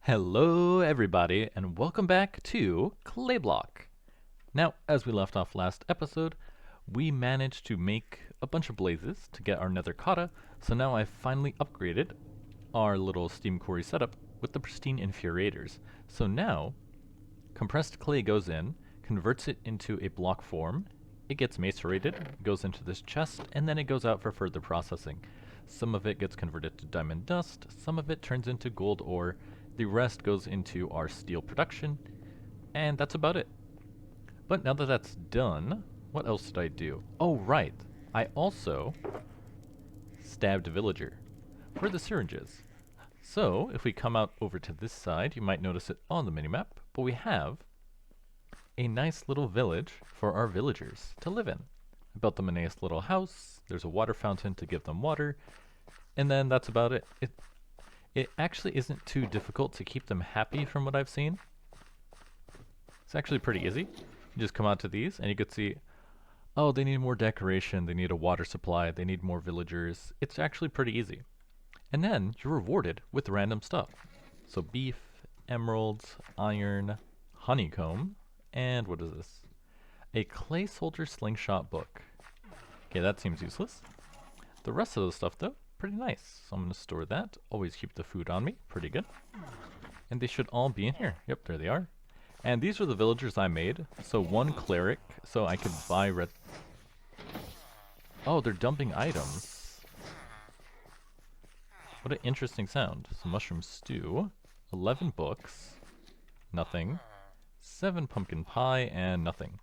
Hello everybody and welcome back to Clayblock. Now, as we left off last episode, we managed to make a bunch of blazes to get our nether cotta, so now I've finally upgraded our little steam quarry setup with the pristine infuriators. So now, compressed clay goes in, converts it into a block form, it gets macerated, goes into this chest, and then it goes out for further processing. Some of it gets converted to diamond dust, some of it turns into gold ore, the rest goes into our steel production, and that's about it. But now that that's done, what else did I do? Oh right, I also stabbed a villager for the syringes. So if we come out over to this side, you might notice it on the minimap, but we have a nice little village for our villagers to live in. I built them a nice little house, there's a water fountain to give them water, and then that's about it. It actually isn't too difficult to keep them happy from what I've seen. It's actually pretty easy. You just come out to these and you can see, oh, they need more decoration, they need a water supply, they need more villagers. It's actually pretty easy. And then you're rewarded with random stuff. So beef, emeralds, iron, honeycomb, and what is this? A clay soldier slingshot book. Okay, that seems useless. The rest of the stuff though, pretty nice. So I'm going to store that. Always keep the food on me. Pretty good. And they should all be in here. Yep, there they are. And these are the villagers I made. So one cleric, so I could buy red... Oh, they're dumping items. What an interesting sound. So mushroom stew. 11 books. Nothing. 7 pumpkin pie and nothing.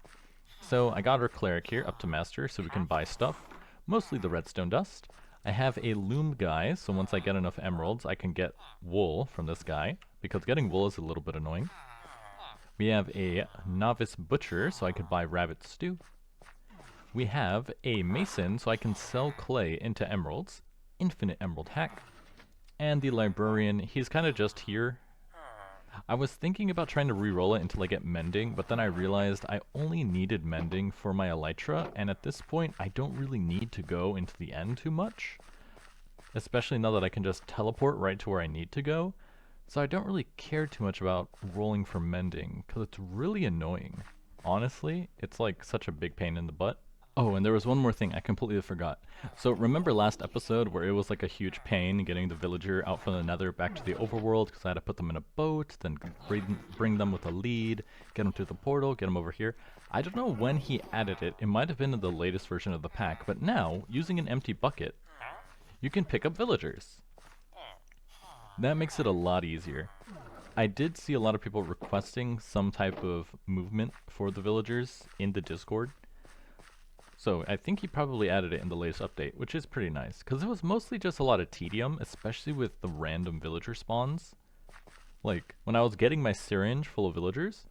So I got our cleric here up to master so we can buy stuff. Mostly the redstone dust. I have a loom guy, so once I get enough emeralds, I can get wool from this guy, because getting wool is a little bit annoying. We have a novice butcher, so I could buy rabbit stew. We have a mason, so I can sell clay into emeralds. Infinite emerald hack. And the librarian, he's kind of just here. I was thinking about trying to re-roll it until I get mending, but then I realized I only needed mending for my elytra, and at this point I don't really need to go into the end too much. Especially now that I can just teleport right to where I need to go. So I don't really care too much about rolling for mending, because it's really annoying. Honestly, it's like such a big pain in the butt. Oh, and there was one more thing I completely forgot. So remember last episode where it was like a huge pain getting the villager out from the nether back to the overworld because I had to put them in a boat, then bring them with a lead, get them through the portal, get them over here. I don't know when he added it. It might have been in the latest version of the pack, but now, using an empty bucket, you can pick up villagers. That makes it a lot easier. I did see a lot of people requesting some type of movement for the villagers in the Discord. So I think he probably added it in the latest update, which is pretty nice, because it was mostly just a lot of tedium, especially with the random villager spawns. Like, when I was getting my syringe full of villagers,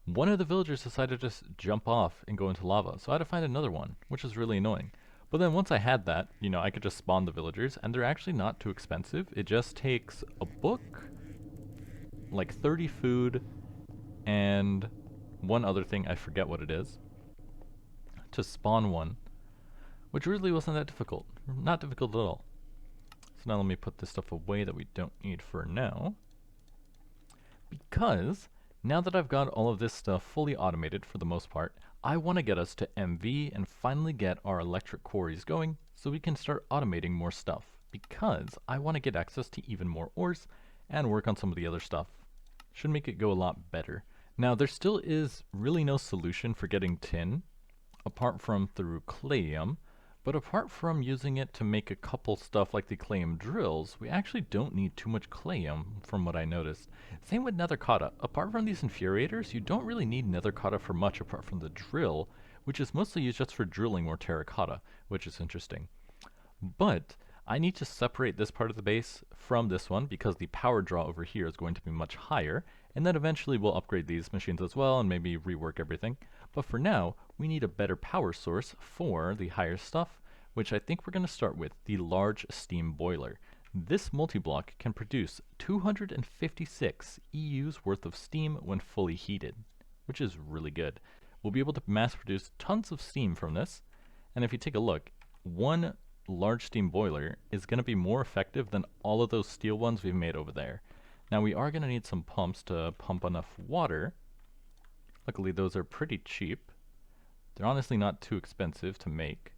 one of the villagers decided to just jump off and go into lava, so I had to find another one, which was really annoying. But then once I had that, you know, I could just spawn the villagers, and they're actually not too expensive. It just takes a book, like 30 food, and one other thing, I forget what it is, to spawn one, which really wasn't that difficult. Not difficult at all. So now let me put this stuff away that we don't need for now, because now that I've got all of this stuff fully automated for the most part, I want to get us to MV and finally get our electric quarries going so we can start automating more stuff, because I want to get access to even more ores and work on some of the other stuff. Should make it go a lot better. Now there still is really no solution for getting tin apart from through clayum, but apart from using it to make a couple stuff like the clayum drills, we actually don't need too much clayum from what I noticed. Same with nether cotta. Apart from these infuriators, you don't really need nether cotta for much apart from the drill, which is mostly used just for drilling more terracotta, which is interesting. But I need to separate this part of the base from this one because the power draw over here is going to be much higher, and then eventually we'll upgrade these machines as well and maybe rework everything. But for now, we need a better power source for the higher stuff, which I think we're going to start with the large steam boiler. This multi-block can produce 256 EU's worth of steam when fully heated, which is really good. We'll be able to mass produce tons of steam from this, and if you take a look, one large steam boiler is going to be more effective than all of those steel ones we've made over there. Now we are going to need some pumps to pump enough water. Luckily those are pretty cheap. They're honestly not too expensive to make.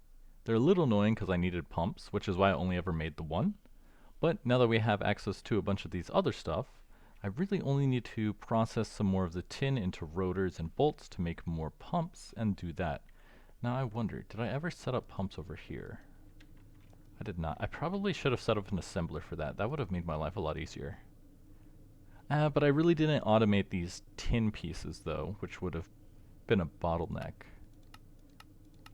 They're a little annoying because I needed pumps, which is why I only ever made the one. But now that we have access to a bunch of these other stuff, I really only need to process some more of the tin into rotors and bolts to make more pumps and do that. Now I wonder, did I ever set up pumps over here? I did not. I probably should have set up an assembler for that. That would have made my life a lot easier. But I really didn't automate these tin pieces though, which would have been a bottleneck.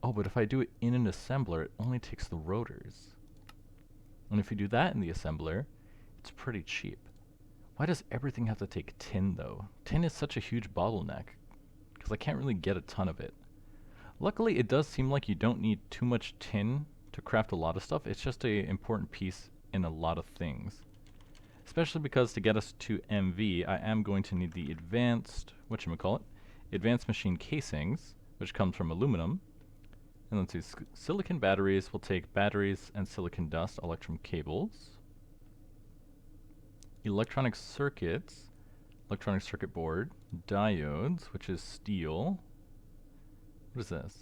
Oh, but if I do it in an assembler, it only takes the rotors. And if you do that in the assembler, it's pretty cheap. Why does everything have to take tin though? Tin is such a huge bottleneck, because I can't really get a ton of it. Luckily, it does seem like you don't need too much tin to craft a lot of stuff. It's just an important piece in a lot of things. Especially because to get us to MV, I am going to need the advanced, advanced machine casings, which comes from aluminum. And let's see, silicon batteries will take batteries and silicon dust, Electrum cables. Electronic circuits, electronic circuit board, diodes, which is steel. What is this?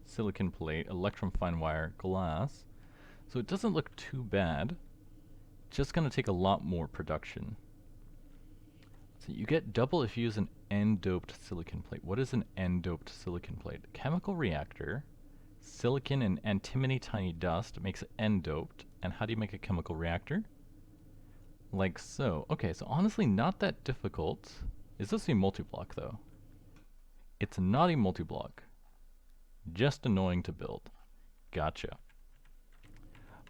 Silicon plate, Electrum fine wire, glass. So it doesn't look too bad. Just gonna take a lot more production. So you get double if you use an N-doped silicon plate. What is an N-doped silicon plate? Chemical reactor, silicon and antimony tiny dust makes it N-doped. And how do you make a chemical reactor? Like so. Okay, so honestly not that difficult. Is this a multi-block though? It's not a multi-block. Just annoying to build. Gotcha.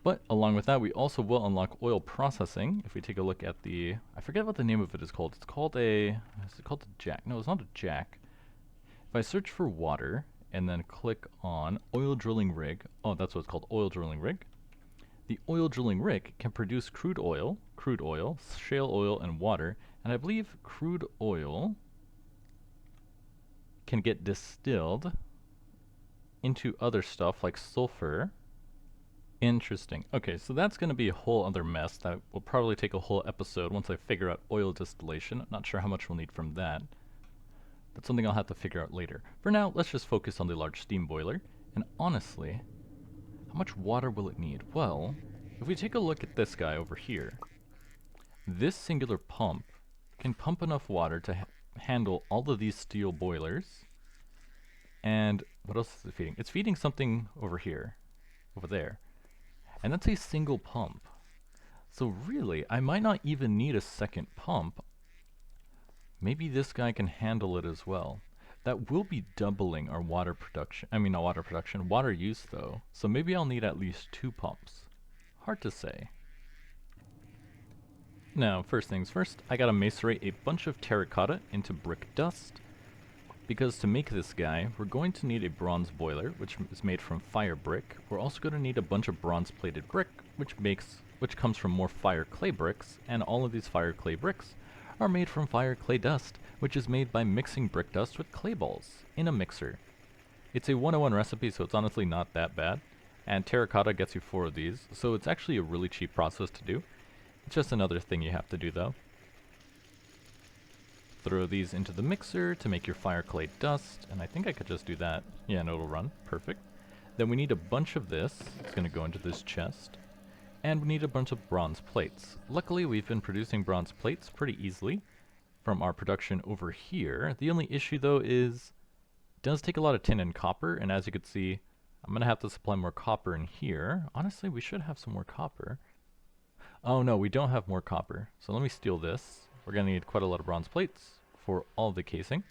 But along with that, we also will unlock oil processing. If we take a look at the, I forget what the name of it is called. It's called a, is it called a jack? No, it's not a jack. If I search for water and then click on oil drilling rig, oh, that's what it's called, oil drilling rig. The oil drilling rig can produce crude oil, shale oil, and water. And I believe crude oil can get distilled into other stuff like sulfur. Interesting. Okay, so that's going to be a whole other mess that will probably take a whole episode once I figure out oil distillation. I'm not sure how much we'll need from that. That's something I'll have to figure out later. For now, let's just focus on the large steam boiler. And honestly, how much water will it need? Well, if we take a look at this guy over here, this singular pump can pump enough water to handle all of these steel boilers. And what else is it feeding? It's feeding something over here, over there. And that's a single pump. So really, I might not even need a second pump. Maybe this guy can handle it as well. That will be doubling our water production. I mean, not water production, water use though. So maybe I'll need at least 2 pumps. Hard to say. Now, first things first, I gotta macerate a bunch of terracotta into brick dust. Because to make this guy, we're going to need a bronze boiler, which is made from fire brick. We're also going to need a bunch of bronze-plated brick, which comes from more fire clay bricks, and all of these fire clay bricks are made from fire clay dust, which is made by mixing brick dust with clay balls in a mixer. It's a 101 recipe, so it's honestly not that bad, and terracotta gets you 4 of these, so it's actually a really cheap process to do. It's just another thing you have to do though. Throw these into the mixer to make your fire clay dust, and I think I could just do that. Yeah, and it'll run. Perfect. Then we need a bunch of this. It's going to go into this chest. And we need a bunch of bronze plates. Luckily, we've been producing bronze plates pretty easily from our production over here. The only issue, though, is it does take a lot of tin and copper, and as you can see, I'm going to have to supply more copper in here. Honestly, we should have some more copper. Oh no, we don't have more copper. So let me steal this. We're going to need quite a lot of bronze plates for all the casing.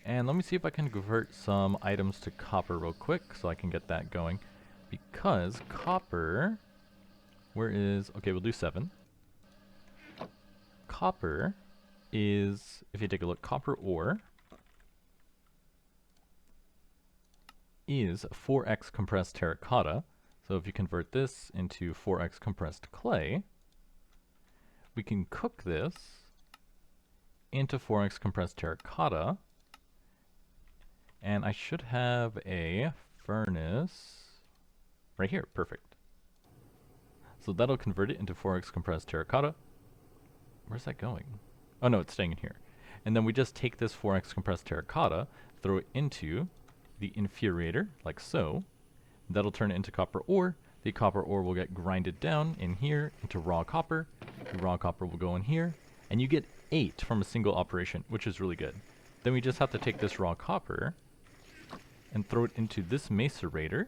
And let me see if I can convert some items to copper real quick so I can get that going. Because copper, where is, okay, we'll do 7. Copper is, if you take a look, copper ore is 4x compressed terracotta. So if you convert this into 4x compressed clay, we can cook this into 4x compressed terracotta, and I should have a furnace right here. Perfect. So that'll convert it into 4x compressed terracotta. Where's that going? Oh no, it's staying in here. And then we just take this 4x compressed terracotta, throw it into the infuriator, like so. That'll turn it into copper ore. The copper ore will get grinded down in here into raw copper. The raw copper will go in here, and you get 8 from a single operation, which is really good. Then we just have to take this raw copper and throw it into this macerator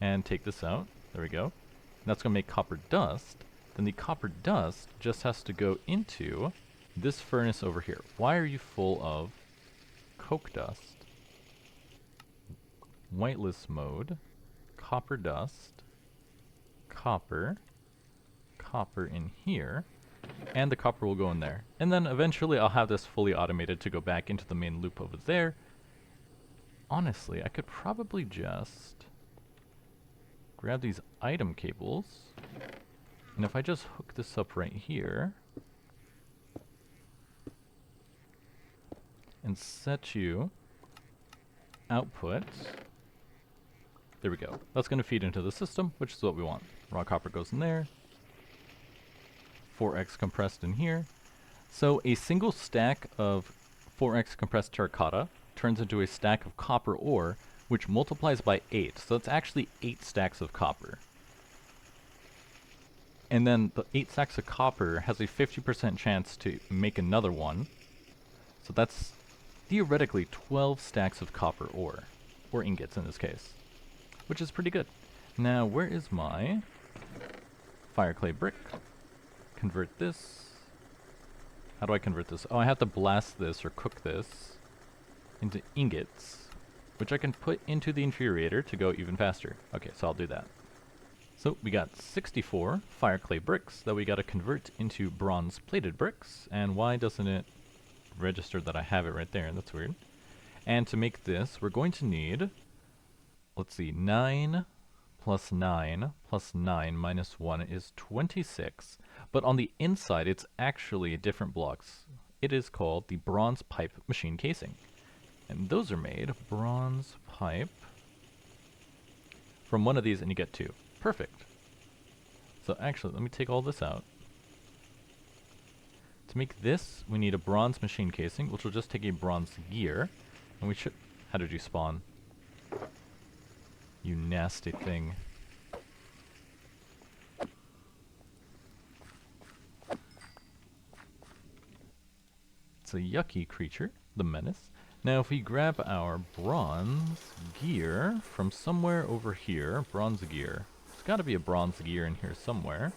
and take this out. There we go. And that's going to make copper dust. Then the copper dust just has to go into this furnace over here. Why are you full of coke dust? Whitelist mode, copper dust, copper, copper in here, and the copper will go in there. And then eventually I'll have this fully automated to go back into the main loop over there. Honestly, I could probably just grab these item cables, and if I just hook this up right here, and set you output. There we go. That's going to feed into the system, which is what we want. Raw copper goes in there. 4x compressed in here. So a single stack of 4x compressed terracotta turns into a stack of copper ore, which multiplies by 8. So it's actually 8 stacks of copper. And then the 8 stacks of copper has a 50% chance to make another one. So that's theoretically 12 stacks of copper ore, or ingots in this case, which is pretty good. Now, where is my fire clay brick? Convert this. How do I convert this? Oh, I have to blast this or cook this into ingots, which I can put into the infuriator to go even faster. Okay, so I'll do that. So we got 64 fire clay bricks that we got to convert into bronze plated bricks. And why doesn't it register that I have it right there? That's weird. And to make this, we're going to need, let's see, 9 plus 9 plus 9 minus 1 is 26. But on the inside, it's actually different blocks. It is called the bronze pipe machine casing. And those are made bronze pipe from one of these, and you get 2. Perfect. So actually, let me take all this out. To make this, we need a bronze machine casing, which will just take a bronze gear. And we should... How did you spawn? You nasty thing. It's a yucky creature, the menace. Now if we grab our bronze gear from somewhere over here, bronze gear. There's got to be a bronze gear in here somewhere.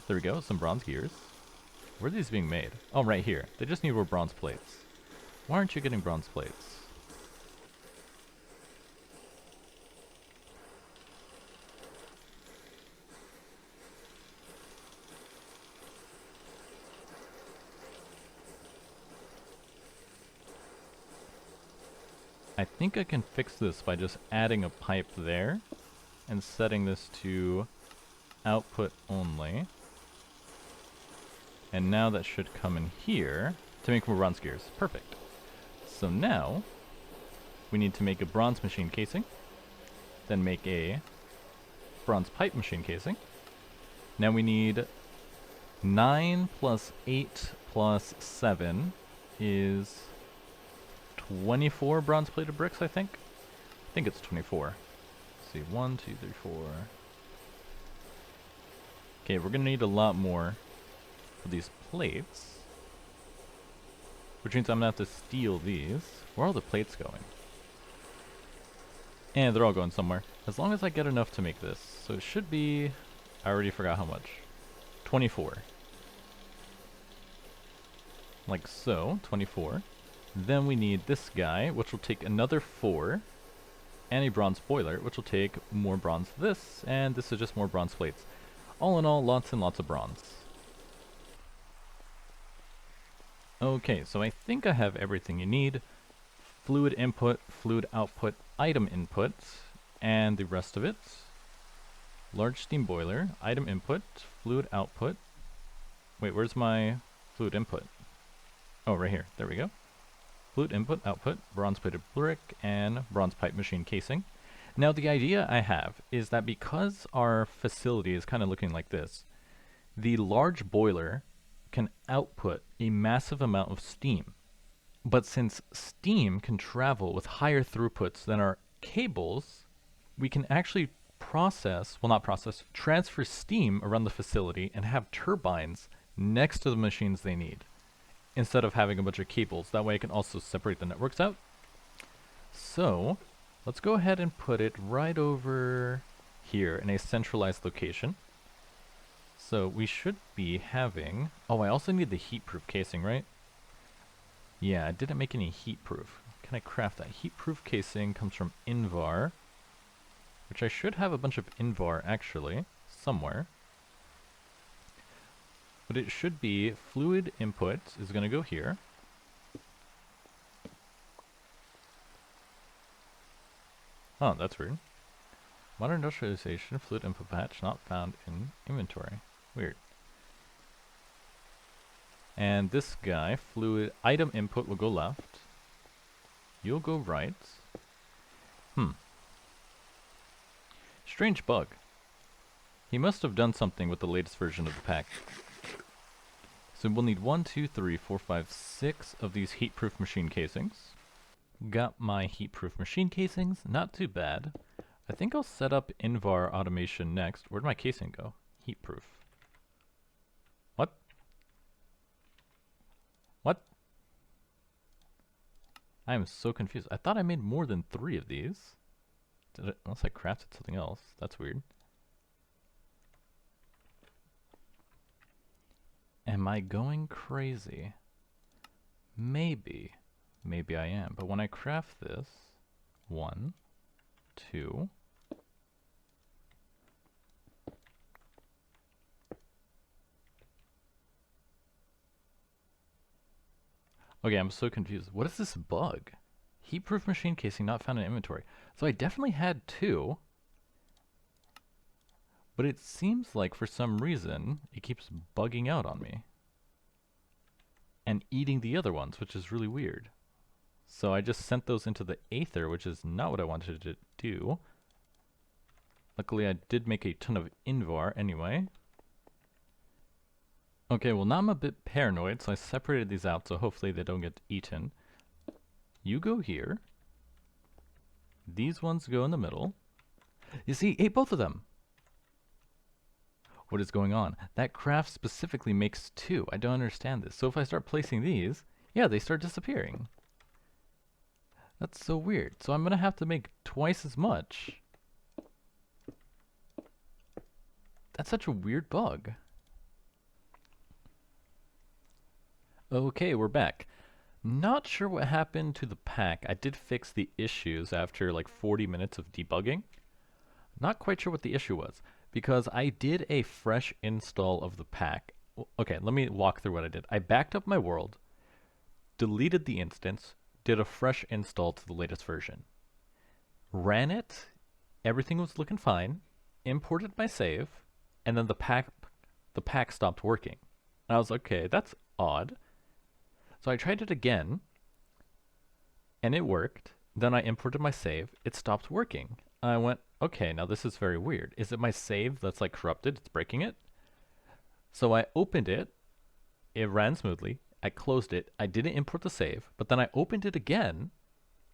There we go, some bronze gears. Where are these being made? Oh, right here. They just need more bronze plates. Why aren't you getting bronze plates? I think I can fix this by just adding a pipe there and setting this to output only. And now that should come in here to make more bronze gears. Perfect. So now we need to make a bronze machine casing, then make a bronze pipe machine casing. Now we need 9 plus 8 plus 7 is 24 bronze plated bricks, I think. I think it's 24. Let's see, 1, 2, 3, 4. Okay, we're gonna need a lot more for these plates, which means I'm gonna have to steal these. Where are all the plates going? And they're all going somewhere. As long as I get enough to make this. So it should be, I already forgot how much. 24. Like so, 24. Then we need this guy, which will take another 4, and a bronze boiler, which will take more bronze this, and this is just more bronze plates. All in all, lots and lots of bronze. Okay, so I think I have everything you need. Fluid input, fluid output, item input, and the rest of it. Large steam boiler, item input, fluid output. Wait, where's my fluid input? Oh, right here. There we go. Fluid input, output, bronze plated brick, and bronze pipe machine casing. Now the idea I have is that because our facility is kind of looking like this, The large boiler can output a massive amount of steam. But since steam can travel with higher throughputs than our cables, we can actually transfer steam around the facility and have turbines next to the machines they need, instead of having a bunch of cables. That way I can also separate the networks out. So, let's go ahead and put it right over here in a centralized location. So we should be having... Oh, I also need the heat-proof casing, right? Yeah, I didn't make any heat-proof. Can I craft that? Heat-proof casing comes from Invar, which I should have a bunch of Invar, actually, somewhere. But it should be fluid input is going to go here. Oh, that's weird. Modern industrialization, fluid input patch not found in inventory. Weird. And this guy, fluid item input, will go left. You'll go right. Strange bug. He must have done something with the latest version of the pack. So we'll need 1, 2, 3, 4, 5, 6 of these heat-proof machine casings. Got my heat-proof machine casings. Not too bad. I think I'll set up Invar automation next. Where'd my casing go? Heat-proof. What? What? I am so confused. I thought I made more than 3 of these. Unless I crafted something else. That's weird. Am I going crazy? Maybe. Maybe I am. But when I craft this, 1, 2... Okay, I'm so confused. What is this bug? Heat-proof machine casing not found in inventory. So I definitely had 2. But it seems like for some reason it keeps bugging out on me. And eating the other ones, which is really weird. So I just sent those into the Aether, which is not what I wanted to do. Luckily I did make a ton of Invar anyway. Okay, well now I'm a bit paranoid, so I separated these out so hopefully they don't get eaten. You go here. These ones go in the middle. You see, ate both of them. What is going on? That craft specifically makes 2. I don't understand this. So if I start placing these, yeah, they start disappearing. That's so weird. So I'm going to have to make twice as much. That's such a weird bug. Okay, we're back. Not sure what happened to the pack. I did fix the issues after like 40 minutes of debugging. Not quite sure what the issue was, because I did a fresh install of the pack. Okay, let me walk through what I did. I backed up my world, deleted the instance, did a fresh install to the latest version. Ran it, everything was looking fine, imported my save, and then the pack stopped working. And I was like, okay, that's odd. So I tried it again, and it worked. Then I imported my save, it stopped working. I went, okay, now this is very weird. Is it my save that's like corrupted? It's breaking it? So I opened it, it ran smoothly, I closed it, I didn't import the save, but then I opened it again,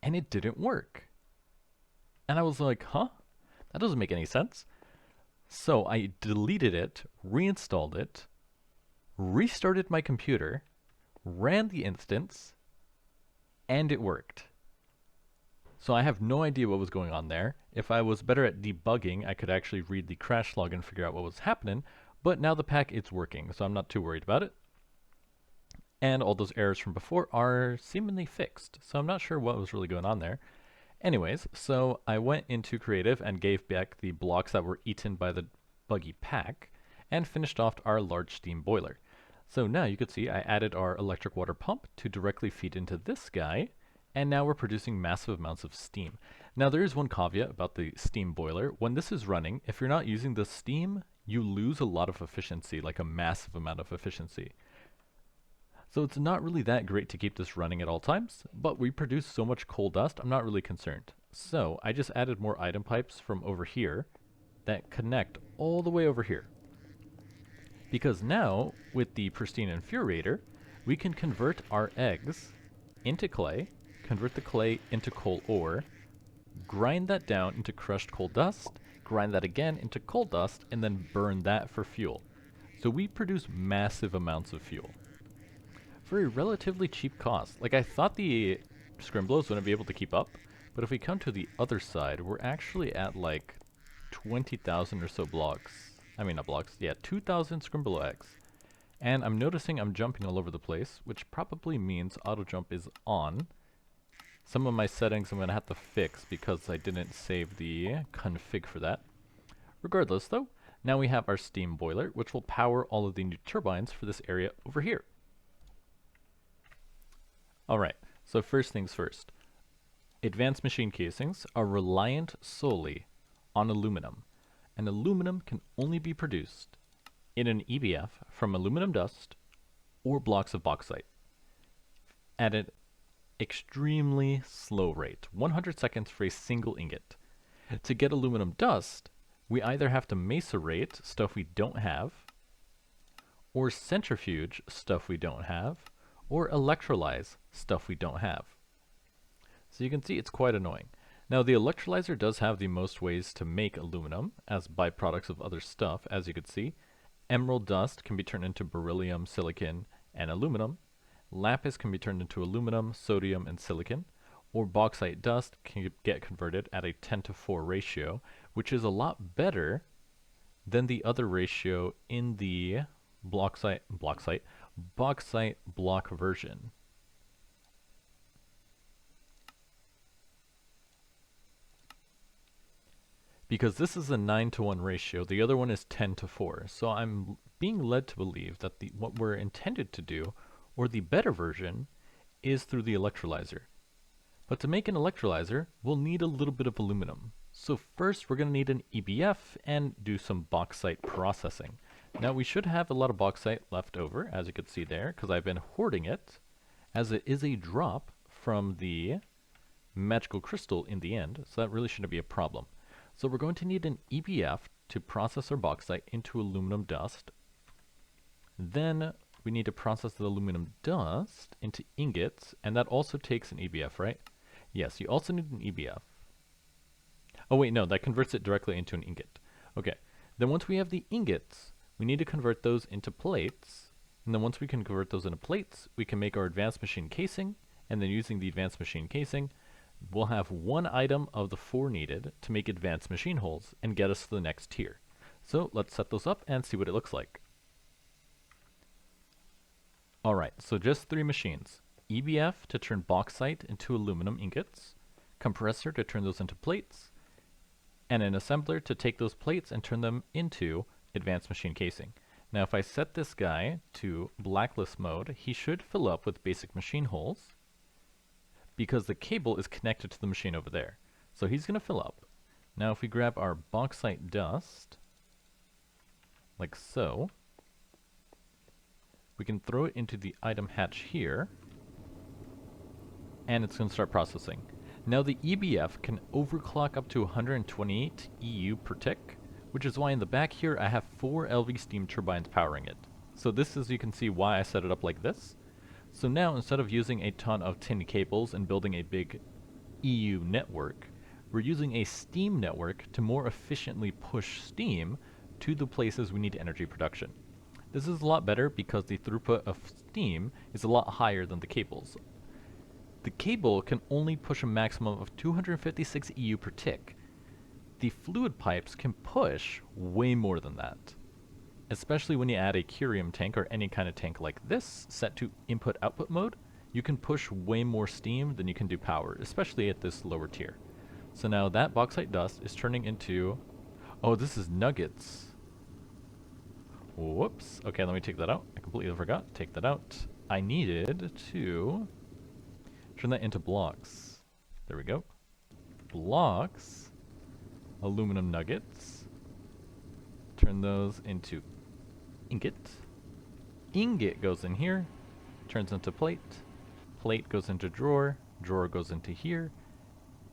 and it didn't work. And I was like, huh? That doesn't make any sense. So I deleted it, reinstalled it, restarted my computer, ran the instance, and it worked. So I have no idea what was going on there. If I was better at debugging, I could actually read the crash log and figure out what was happening, but now the pack is working, so I'm not too worried about it. And all those errors from before are seemingly fixed, so I'm not sure what was really going on there. Anyways, so I went into creative and gave back the blocks that were eaten by the buggy pack, and finished off our large steam boiler. So now you could see I added our electric water pump to directly feed into this guy, and now we're producing massive amounts of steam. Now there is one caveat about the steam boiler. When this is running, if you're not using the steam, you lose a lot of efficiency, like a massive amount of efficiency. So it's not really that great to keep this running at all times, but we produce so much coal dust, I'm not really concerned. So I just added more item pipes from over here that connect all the way over here. Because now, with the pristine infuriator, we can convert our eggs into clay, convert the clay into coal ore, grind that down into crushed coal dust, grind that again into coal dust, and then burn that for fuel. So we produce massive amounts of fuel for a relatively cheap cost. Like, I thought the Scrimblows wouldn't be able to keep up, but if we come to the other side, we're actually at like 20,000 or so blocks. I mean, not blocks, yeah, 2,000 Scrimblow eggs. And I'm noticing I'm jumping all over the place, which probably means auto jump is on. Some of my settings I'm going to have to fix because I didn't save the config for that. Regardless though, now we have our steam boiler, which will power all of the new turbines for this area over here. Alright, so first things first. Advanced machine casings are reliant solely on aluminum, and aluminum can only be produced in an EBF from aluminum dust or blocks of bauxite at an extremely slow rate, 100 seconds for a single ingot. To get aluminum dust, we either have to macerate stuff we don't have, or centrifuge stuff we don't have, or electrolyze stuff we don't have. So you can see it's quite annoying. Now the electrolyzer does have the most ways to make aluminum as byproducts of other stuff, as you can see. Emerald dust can be turned into beryllium, silicon, and aluminum. Lapis can be turned into aluminum, sodium, and silicon. Or bauxite dust can get converted at a 10:4 ratio, which is a lot better than the other ratio in the bauxite block version. Because this is a 9:1 ratio, the other one is 10:4. So I'm being led to believe that what we're intended to do, or the better version, is through the electrolyzer. But to make an electrolyzer, we'll need a little bit of aluminum. So first we're going to need an EBF and do some bauxite processing. Now we should have a lot of bauxite left over, as you can see there, because I've been hoarding it, as it is a drop from the magical crystal in the end, so that really shouldn't be a problem. So we're going to need an EBF to process our bauxite into aluminum dust. Then we need to process the aluminum dust into ingots, and that also takes an EBF, right? Yes, you also need an EBF. Oh wait, no, that converts it directly into an ingot. Okay, then once we have the ingots, we need to convert those into plates, and then once we can convert those into plates, we can make our advanced machine casing, and then using the advanced machine casing, we'll have one item of the 4 needed to make advanced machine holes and get us to the next tier. So let's set those up and see what it looks like. Alright, so just 3 machines. EBF to turn bauxite into aluminum ingots, compressor to turn those into plates, and an assembler to take those plates and turn them into advanced machine casing. Now if I set this guy to blacklist mode, he should fill up with basic machine holes, because the cable is connected to the machine over there. So he's going to fill up. Now if we grab our bauxite dust, like so, we can throw it into the item hatch here, and it's going to start processing. Now the EBF can overclock up to 128 EU per tick, which is why in the back here I have 4 LV steam turbines powering it. So this is, you can see why I set it up like this. So now instead of using a ton of tin cables and building a big EU network, we're using a steam network to more efficiently push steam to the places we need energy production. This is a lot better because the throughput of steam is a lot higher than the cables. The cable can only push a maximum of 256 EU per tick. The fluid pipes can push way more than that. Especially when you add a curium tank or any kind of tank like this set to input-output mode, you can push way more steam than you can do power, especially at this lower tier. So now that bauxite dust is turning into... Oh, this is nuggets. Whoops. Okay, let me take that out. I completely forgot. Take that out. I needed to turn that into blocks. There we go. Blocks. Aluminum nuggets. Turn those into ingot. Ingot goes in here, turns into plate. Plate goes into drawer. Drawer goes into here.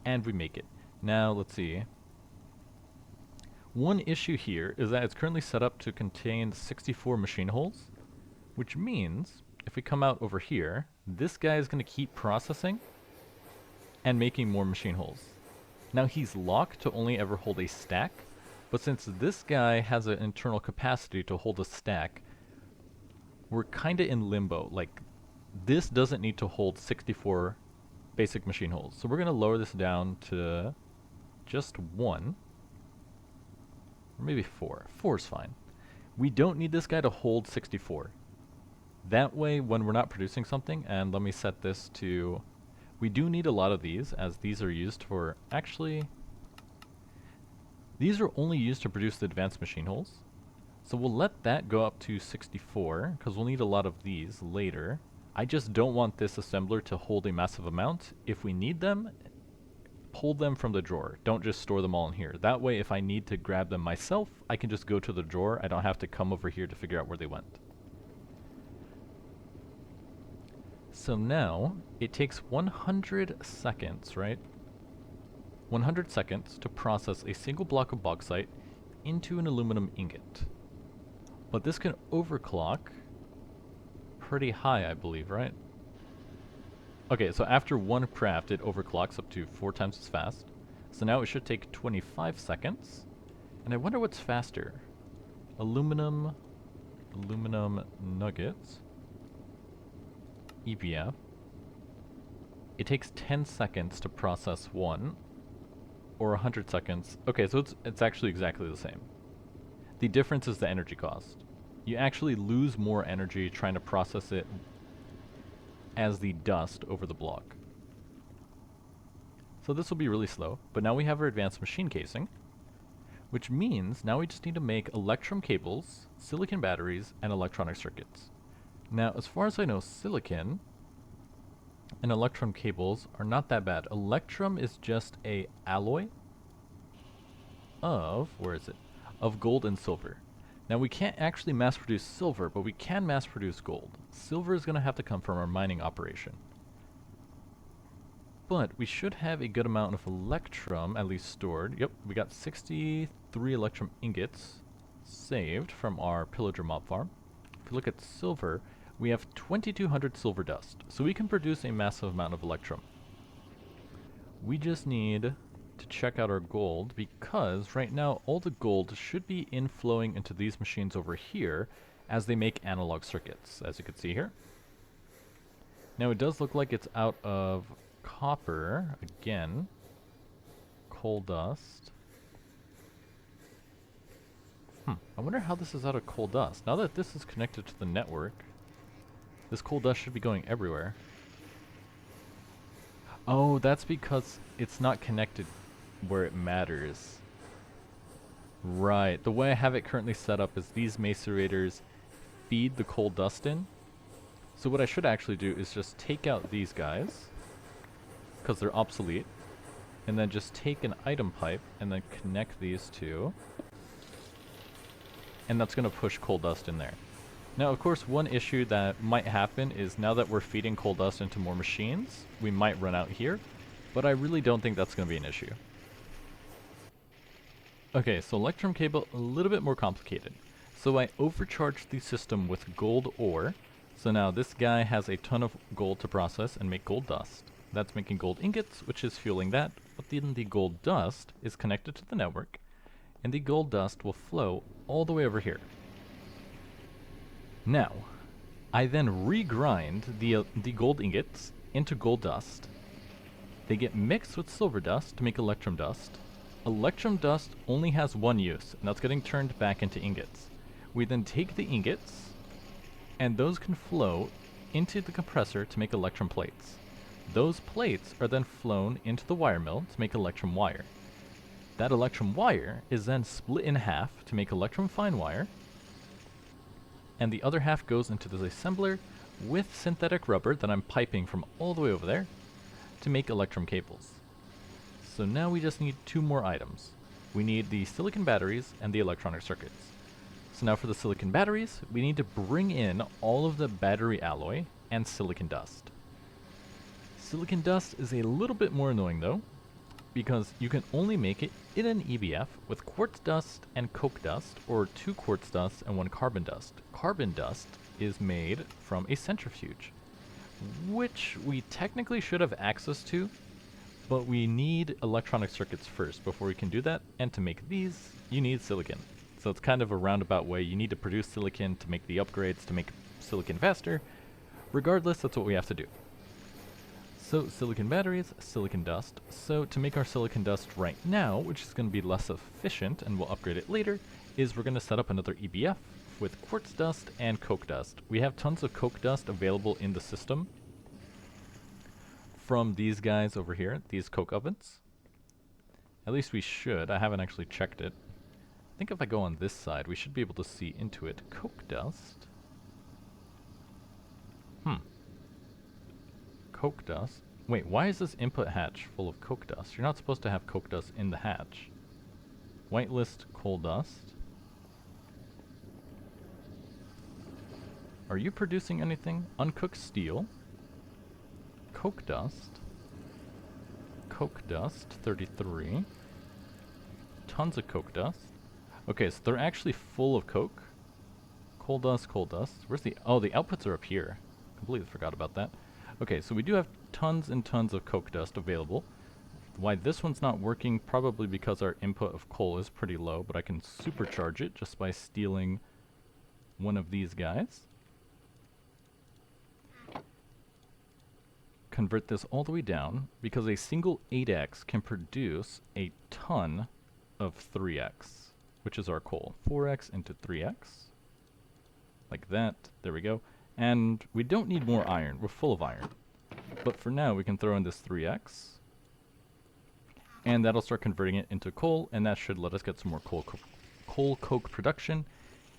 And we make it. Now, let's see. One issue here is that it's currently set up to contain 64 machine holes, which means if we come out over here, this guy is going to keep processing and making more machine holes. Now he's locked to only ever hold a stack, but since this guy has an internal capacity to hold a stack, we're kind of in limbo. Like, this doesn't need to hold 64 basic machine holes. So we're going to lower this down to just 1. Or maybe 4. 4 is fine. We don't need this guy to hold 64. That way, when we're not producing something, and let me set this to... We do need a lot of these, as these are used for... Actually, these are only used to produce the advanced machine holes. So we'll let that go up to 64, because we'll need a lot of these later. I just don't want this assembler to hold a massive amount. If we need them, pull them from the drawer. Don't just store them all in here. That way, if I need to grab them myself, I can just go to the drawer. I don't have to come over here to figure out where they went. So now, it takes 100 seconds, right? 100 seconds to process a single block of bauxite into an aluminum ingot. But this can overclock pretty high, I believe, right? Okay, so after one craft, it overclocks up to 4 times as fast. So now it should take 25 seconds. And I wonder what's faster. Aluminum nuggets. EPF. It takes 10 seconds to process one, or 100 seconds. Okay, so it's actually exactly the same. The difference is the energy cost. You actually lose more energy trying to process it as the dust over the block. So this will be really slow, but now we have our advanced machine casing, which means now we just need to make Electrum cables, silicon batteries, and electronic circuits. Now, as far as I know, silicon and Electrum cables are not that bad. Electrum is just a alloy of, where is it? Of gold and silver. Now we can't actually mass produce silver, but we can mass produce gold. Silver is going to have to come from our mining operation. But we should have a good amount of Electrum at least stored. Yep, we got 63 Electrum ingots saved from our pillager mob farm. If we look at silver, we have 2200 silver dust, so we can produce a massive amount of Electrum. We just need to check out our gold, because right now all the gold should be inflowing into these machines over here as they make analog circuits, as you can see here. Now it does look like it's out of copper again. Coal dust. I wonder how this is out of coal dust. Now that this is connected to the network, this coal dust should be going everywhere. Oh, that's because it's not connected where it matters. Right. The way I have it currently set up is these macerators feed the coal dust in. So what I should actually do is just take out these guys, because they're obsolete, and then just take an item pipe and then connect these two. And that's going to push coal dust in there. Now, of course, one issue that might happen is now that we're feeding coal dust into more machines, we might run out here, but I really don't think that's going to be an issue. Okay, so Electrum cable, a little bit more complicated. So I overcharged the system with gold ore. So now this guy has a ton of gold to process and make gold dust. That's making gold ingots, which is fueling that, but then the gold dust is connected to the network, and the gold dust will flow all the way over here. Now, I then regrind the gold ingots into gold dust. They get mixed with silver dust to make Electrum dust. Electrum dust only has one use, and that's getting turned back into ingots. We then take the ingots, and those can flow into the compressor to make Electrum plates. Those plates are then flown into the wire mill to make Electrum wire. That Electrum wire is then split in half to make Electrum fine wire, and the other half goes into this assembler with synthetic rubber that I'm piping from all the way over there to make Electrum cables. So now we just need 2 more items. We need the silicon batteries and the electronic circuits. So now for the silicon batteries, we need to bring in all of the battery alloy and silicon dust. Silicon dust is a little bit more annoying though, because you can only make it in an EBF with quartz dust and coke dust, or 2 quartz dust and 1 carbon dust. Carbon dust is made from a centrifuge, which we technically should have access to, but we need electronic circuits first before we can do that, and to make these, you need silicon. So it's kind of a roundabout way. You need to produce silicon to make the upgrades to make silicon faster. Regardless, that's what we have to do. So silicon batteries, silicon dust. So to make our silicon dust right now, which is going to be less efficient and we'll upgrade it later, is we're going to set up another EBF with quartz dust and coke dust. We have tons of coke dust available in the system from these guys over here, these coke ovens. At least we should. I haven't actually checked it. I think if I go on this side, we should be able to see into it. Coke dust. Coke dust. Wait, why is this input hatch full of coke dust? You're not supposed to have coke dust in the hatch. Whitelist coal dust. Are you producing anything? Uncooked steel. Coke dust. Coke dust, 33. Tons of coke dust. Okay, so they're actually full of coke. Coal dust, coal dust. Where's the... Oh, the outputs are up here. Completely forgot about that. Okay, so we do have tons and tons of coke dust available. Why this one's not working, probably because our input of coal is pretty low, but I can supercharge it just by stealing one of these guys. Convert this all the way down, because a single 8x can produce a ton of 3x, which is our coal. 4x into 3x. Like that. There we go. And we don't need more iron. We're full of iron. But for now, we can throw in this 3x. And that'll start converting it into coal, and that should let us get some more coal coke production.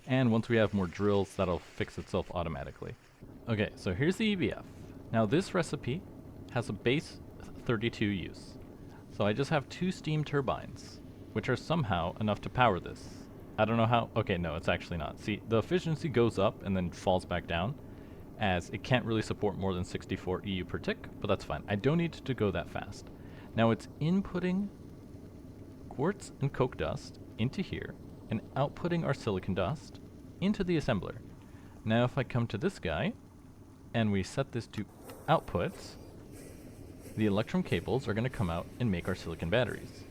And once we have more drills, that'll fix itself automatically. Okay, so here's the EBF. Now this recipe has a base 32 use. So I just have 2 steam turbines, which are somehow enough to power this. I don't know how. Okay, no, it's actually not. See, the efficiency goes up and then falls back down, as it can't really support more than 64 EU per tick, but that's fine. I don't need to go that fast. Now it's inputting quartz and coke dust into here, and outputting our silicon dust into the assembler. Now if I come to this guy, and we set this to outputs, the Electrum cables are going to come out and make our silicon batteries.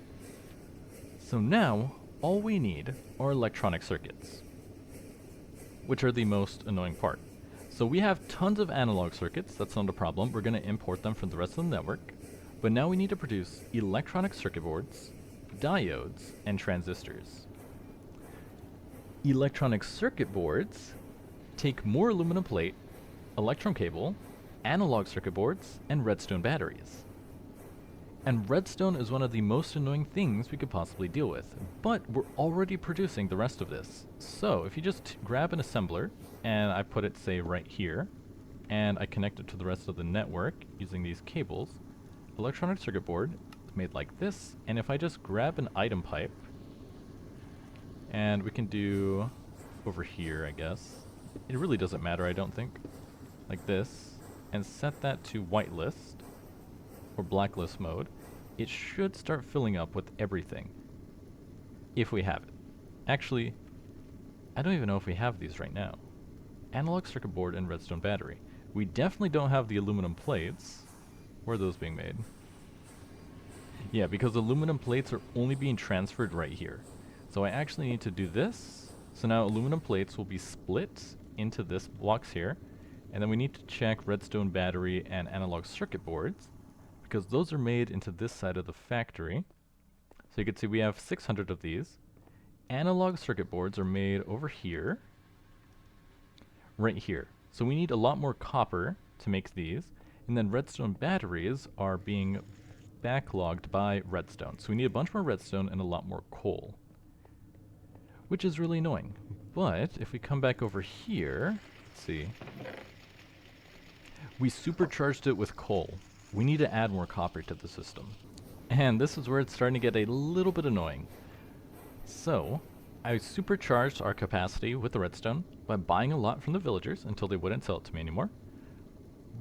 So now, all we need are electronic circuits, which are the most annoying part. So we have tons of analog circuits, that's not a problem. We're going to import them from the rest of the network. But now we need to produce electronic circuit boards, diodes, and transistors. Electronic circuit boards take more aluminum plate, Electrum cable, analog circuit boards, and redstone batteries. And redstone is one of the most annoying things we could possibly deal with, but we're already producing the rest of this. So if you just grab an assembler, and I put it, say, right here, and I connect it to the rest of the network using these cables, electronic circuit board is made like this, and if I just grab an item pipe, and we can do over here, I guess. It really doesn't matter, I don't think. Like this, and set that to whitelist, or blacklist mode, it should start filling up with everything, if we have it. Actually, I don't even know if we have these right now. Analog circuit board and redstone battery. We definitely don't have the aluminum plates. Where are those being made? Yeah, because aluminum plates are only being transferred right here. So I actually need to do this. So now aluminum plates will be split into this box here. And then we need to check redstone battery and analog circuit boards, because those are made into this side of the factory. So you can see we have 600 of these. Analog circuit boards are made over here, right here. So we need a lot more copper to make these. And then redstone batteries are being backlogged by redstone. So we need a bunch more redstone and a lot more coal, which is really annoying. But if we come back over here, let's see. We supercharged it with coal. We need to add more copper to the system. And this is where it's starting to get a little bit annoying. So, I supercharged our capacity with the redstone by buying a lot from the villagers until they wouldn't sell it to me anymore.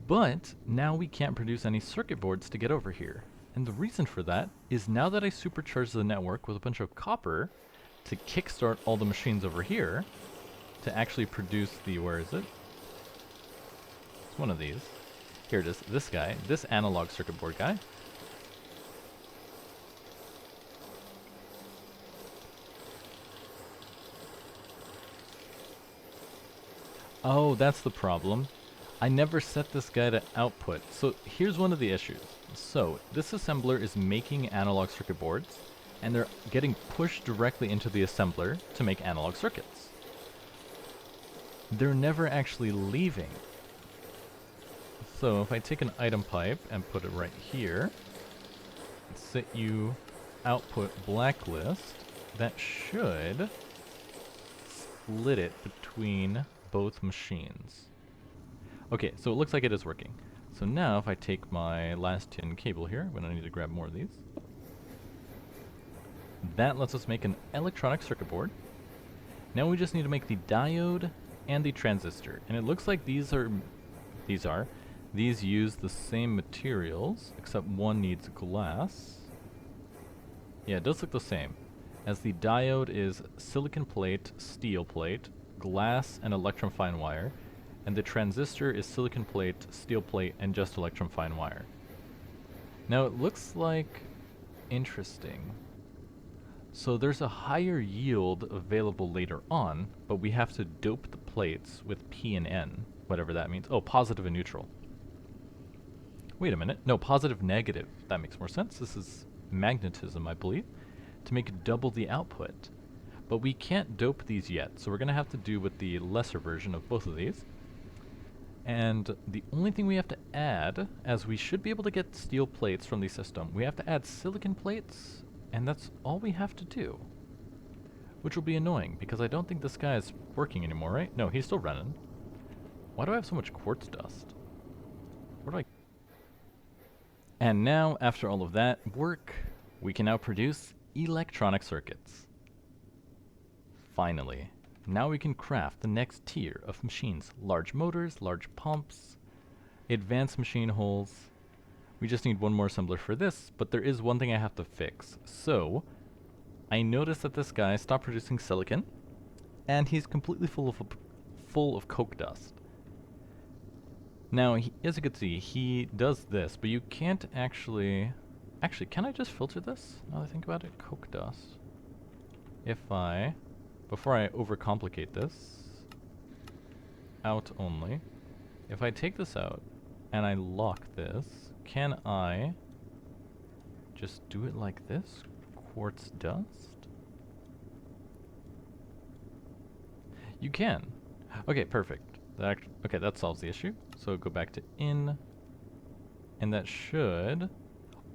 But now we can't produce any circuit boards to get over here. And the reason for that is now that I supercharge the network with a bunch of copper to kickstart all the machines over here to actually produce the, where is it? It's one of these. Here it is, this guy, this analog circuit board guy. Oh, that's the problem. I never set this guy to output. So here's one of the issues. So this assembler is making analog circuit boards, and they're getting pushed directly into the assembler to make analog circuits. They're never actually leaving. So if I take an item pipe and put it right here, set you output blacklist, that should split it between both machines. Okay, so it looks like it is working. So now if I take my last tin cable here, when I need to grab more of these, that lets us make an electronic circuit board. Now we just need to make the diode and the transistor. And it looks like these use the same materials, except one needs glass. Yeah, it does look the same. As the diode is silicon plate, steel plate, glass, and Electrum fine wire. And the transistor is silicon plate, steel plate, and just Electrum fine wire. Now it looks like interesting. So there's a higher yield available later on, but we have to dope the plates with P and N, whatever that means. Oh, positive and neutral. Wait a minute. No, positive, negative. That makes more sense. This is magnetism, I believe, to make double the output. But we can't dope these yet, so we're going to have to do with the lesser version of both of these. And the only thing we have to add, as we should be able to get steel plates from the system, we have to add silicon plates, and that's all we have to do. Which will be annoying, because I don't think this guy is working anymore, right? No, he's still running. Why do I have so much quartz dust? Where do I... And now, after all of that work, we can now produce electronic circuits. Finally. Now we can craft the next tier of machines. Large motors, large pumps, advanced machine holes. We just need one more assembler for this, but there is one thing I have to fix. So, I noticed that this guy stopped producing silicon, and he's completely full of coke dust. Now, as you can see, he does this, but you can't actually... Actually, can I just filter this? Now that I think about it, coke dust. If I... Before I overcomplicate this, out only. If I take this out and I lock this, can I just do it like this? Quartz dust? You can. Okay, perfect. Okay, that solves the issue. So go back to in, and that should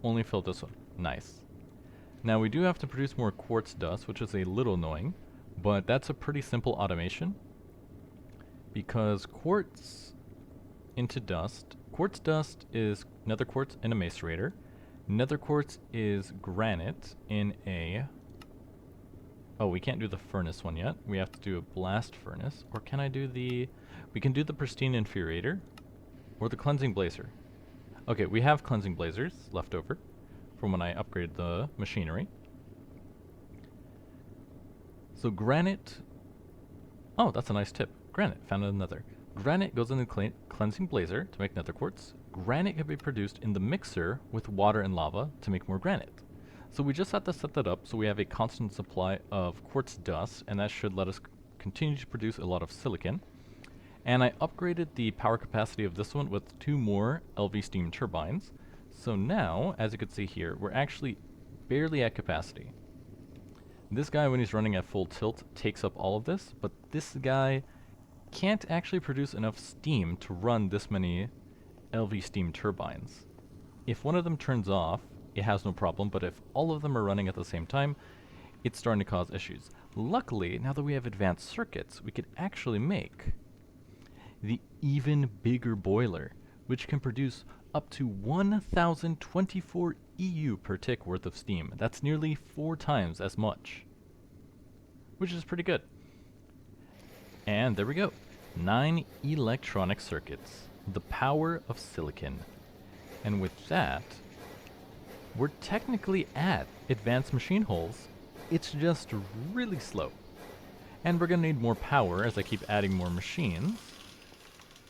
only fill this one. Nice. Now we do have to produce more quartz dust, which is a little annoying. But that's a pretty simple automation, because quartz into dust. Quartz dust is nether quartz in a macerator. Nether quartz is granite in a... Oh, we can't do the furnace one yet. We have to do a blast furnace. Or can I do the... We can do the pristine infuriator or the cleansing blazer. Okay, we have cleansing blazers left over from when I upgraded the machinery. So granite, oh, that's a nice tip. Granite, found in the nether. Granite goes in the cleansing blazer to make nether quartz. Granite can be produced in the mixer with water and lava to make more granite. So we just have to set that up so we have a constant supply of quartz dust, and that should let us continue to produce a lot of silicon. And I upgraded the power capacity of this one with 2 more LV steam turbines. So now, as you can see here, we're actually barely at capacity. This guy, when he's running at full tilt, takes up all of this, but this guy can't actually produce enough steam to run this many LV steam turbines. If one of them turns off, it has no problem, but if all of them are running at the same time, it's starting to cause issues. Luckily, now that we have advanced circuits, we could actually make the even bigger boiler, which can produce up to 1,024 EU per tick worth of steam. That's nearly 4 times as much, which is pretty good. And there we go. 9 electronic circuits. The power of silicon. And with that, we're technically at advanced machine holes. It's just really slow. And we're going to need more power as I keep adding more machines.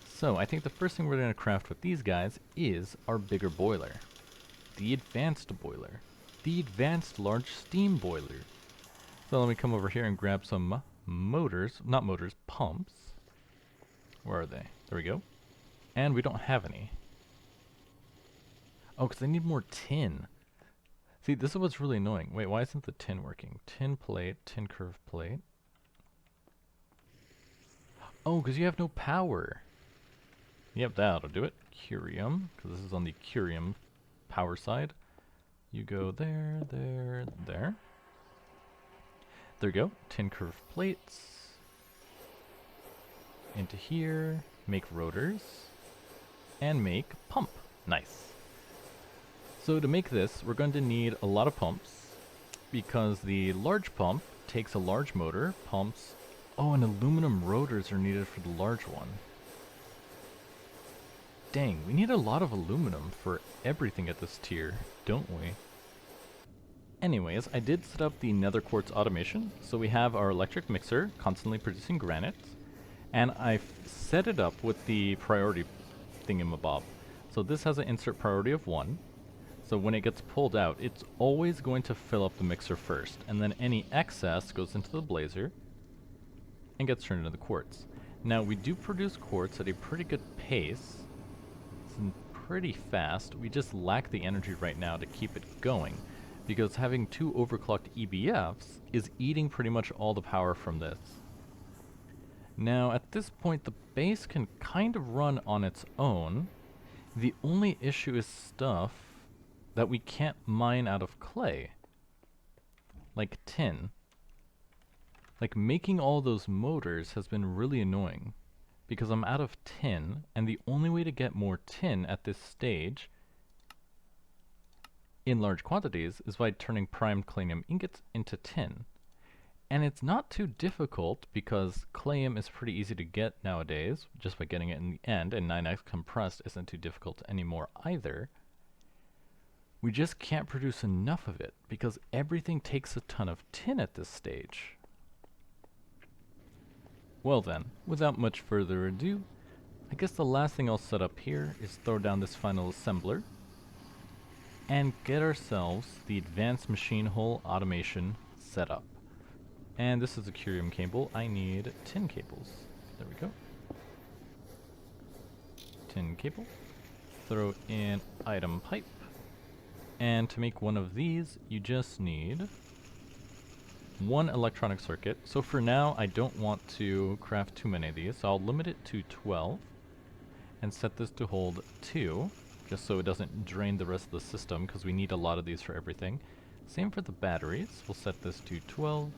So I think the first thing we're going to craft with these guys is our bigger boiler. The advanced boiler. The advanced large steam boiler. So let me come over here and grab some motors. Not motors, pumps. Where are they? There we go. And we don't have any. Oh, because I need more tin. See, this is what's really annoying. Wait, why isn't the tin working? Tin plate, tin curved plate. Oh, because you have no power. Yep, that'll do it. Curium, because this is on the curium power side. You go there, there, there. There you go. Tin curved plates. Into here. Make rotors. And make pump. Nice. So to make this, we're going to need a lot of pumps, because the large pump takes a large motor, pumps. Oh, and aluminum rotors are needed for the large one. Dang, we need a lot of aluminum for everything at this tier, don't we? Anyways, I did set up the nether quartz automation, so we have our electric mixer constantly producing granite, and I've set it up with the priority thingamabob. So this has an insert priority of 1, so when it gets pulled out, it's always going to fill up the mixer first, and then any excess goes into the blazer and gets turned into the quartz. Now we do produce quartz at a pretty good pace. It's pretty fast. We just lack the energy right now to keep it going, because having 2 overclocked EBFs is eating pretty much all the power from this. Now at this point the base can kind of run on its own. The only issue is stuff that we can't mine out of clay, like tin. Like, making all those motors has been really annoying, because I'm out of tin, and the only way to get more tin at this stage in large quantities is by turning primed clayium ingots into tin. And it's not too difficult, because clayium is pretty easy to get nowadays, just by getting it in the end, and 9x compressed isn't too difficult anymore either. We just can't produce enough of it, because everything takes a ton of tin at this stage. Well then, without much further ado, I guess the last thing I'll set up here is throw down this final assembler and get ourselves the advanced machine hole automation set up. And this is a curium cable. I need tin cables. There we go. Tin cable. Throw in item pipe. And to make one of these, you just need 1 electronic circuit. So for now, I don't want to craft too many of these, so I'll limit it to 12 and set this to hold 2, just so it doesn't drain the rest of the system, because we need a lot of these for everything. Same for the batteries. We'll set this to 12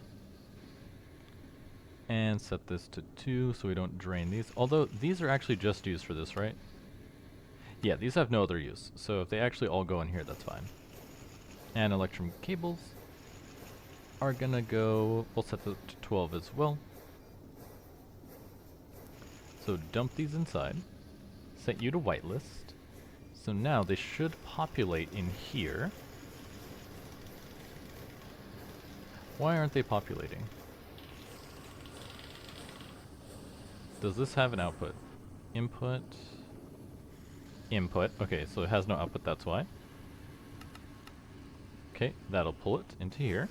and set this to 2 so we don't drain these. Although these are actually just used for this, right? Yeah, these have no other use, so if they actually all go in here, that's fine. And Electrum cables are gonna go, we'll set them to 12 as well. So dump these inside, set you to whitelist. So now they should populate in here. Why aren't they populating? Does this have an output? Input. Input. Okay, so it has no output, that's why. Okay, that'll pull it into here.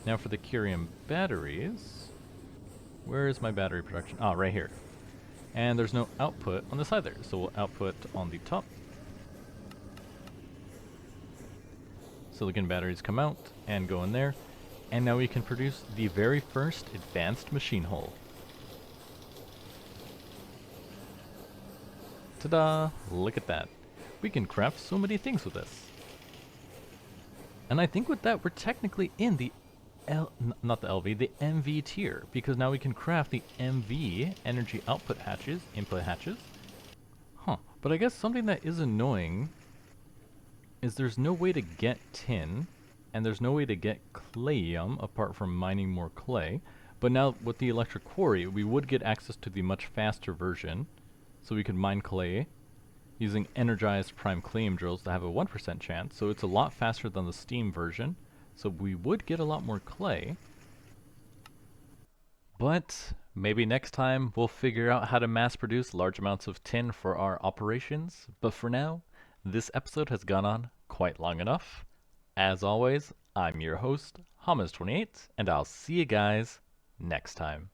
Now for the curium batteries, where is my battery production? Ah, right here. And there's no output on this either, so we'll output on the top. Silicon batteries come out and go in there, and now we can produce the very first advanced machine hole. Ta-da! Look at that. We can craft so many things with this. And I think with that, we're technically in the not the LV, the MV tier, because now we can craft the MV energy output hatches, input hatches. Huh. But I guess something that is annoying is there's no way to get tin, and there's no way to get clayium apart from mining more clay. But now with the electric quarry, we would get access to the much faster version, so we could mine clay using energized prime claim drills that have a 1% chance, so it's a lot faster than the Steam version. So we would get a lot more clay. But maybe next time we'll figure out how to mass produce large amounts of tin for our operations. But for now, this episode has gone on quite long enough. As always, I'm your host, Hamas28, and I'll see you guys next time.